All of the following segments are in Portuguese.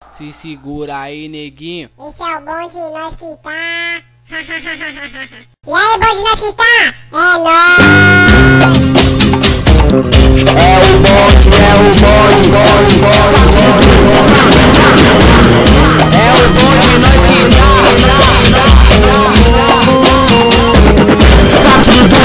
Se segura aí, neguinho. Esse é o bonde, nós que tá. E aí, bonde, nós que tá? É nóis! É o bonde, é o bonde, bonde, bonde. É o bonde, nós que tá. Tá tudo.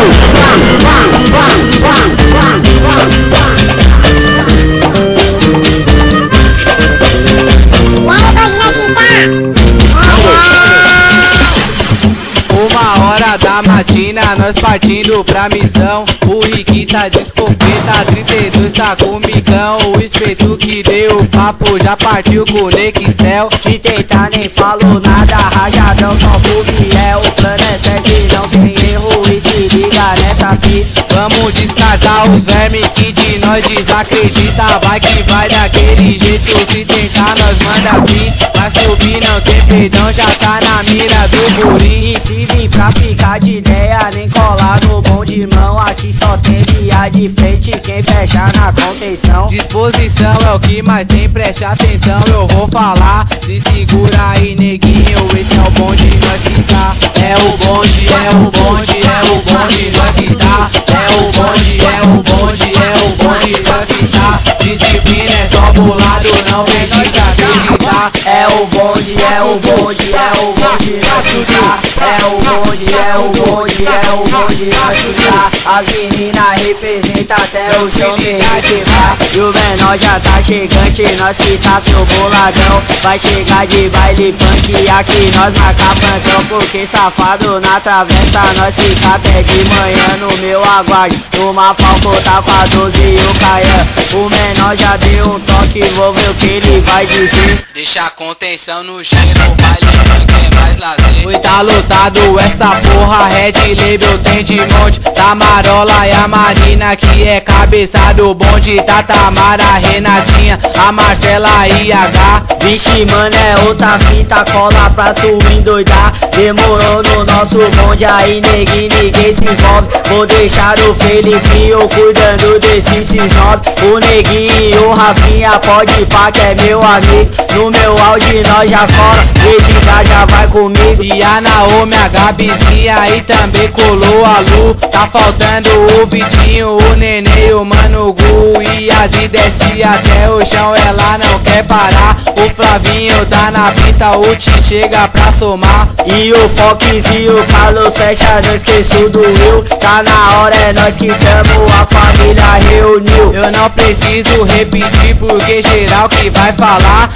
Uma hora da matina, nós partindo pra missão. O Rick tá de escopeta, 32 tá com micão. O espeto que deu o papo já partiu com o Nextel. Se tentar nem falou nada, rajadão só pro Biel. O plano é certo e não tem erro, e se liga nessa fita. Vamos descartar os vermes que de nós desacredita. Vai que vai daquele jeito, se tentar nós manda assim. Vai subir, não tem perdão, já tá na mira do burim. E se vir pra ficar de ideia, nem colar no bom de mão. Aqui só tem via de frente, quem fecha na contenção. Disposição é o que mais tem, preste atenção, eu vou falar. Se segura aí, neguinho, esse é o bonde, nós que tá. É o bonde, é o bonde, é o bonde, nós que tá. É o bonde, é o bonde, é o bonde, nós que tá. Disciplina é só pro lado, não vem desacreditar. É o bonde, é o bonde, é o bonde, nós que tá. É o bonde, é o bonde, é o bonde, nós que tá. As meninas representam até o chão que quebrar. E o menor já tá chegante, nós que tá seu boladão. Vai chegar de baile funk, aqui nós marca plantão. Porque safado na travessa, nós fica até de manhã no meu aguarde. Numa Falco tá com a 12 e o Caian. O menor já deu um toque, vou ver o que ele vai dizer. Deixa a contenção no cheiro, o baile funk é mais lazer. Oi, tá lotado essa porra, Red Label tem de monte. Tamarola e a Marina que é cabeça do bonde. Tá Tamara, Renatinha, a Marcela e a H. Vixe, mano, é outra fita, cola pra tu endoidar. Demorou no nosso bonde, aí ninguém se envolve. Vou deixar o Felipinho cuidando desses 9. O neguinho e o Rafinha pode pá que é meu amigo. No meu áudio nós já cola, Edgar já vai comigo. E a Naomi, a Gabizinha e também colou a Lu. Tá faltando o Vitinho, o Nenê, o Mano Gu. E a de desce até o chão, ela não quer parar. O Flavinho tá na pista, o Ti chega pra somar. E o Fox e o Carlos Fecha, não esqueço do Will. Tá na hora, é nós que tamo, a família reuniu. Eu não preciso repetir porque geral que vai falar.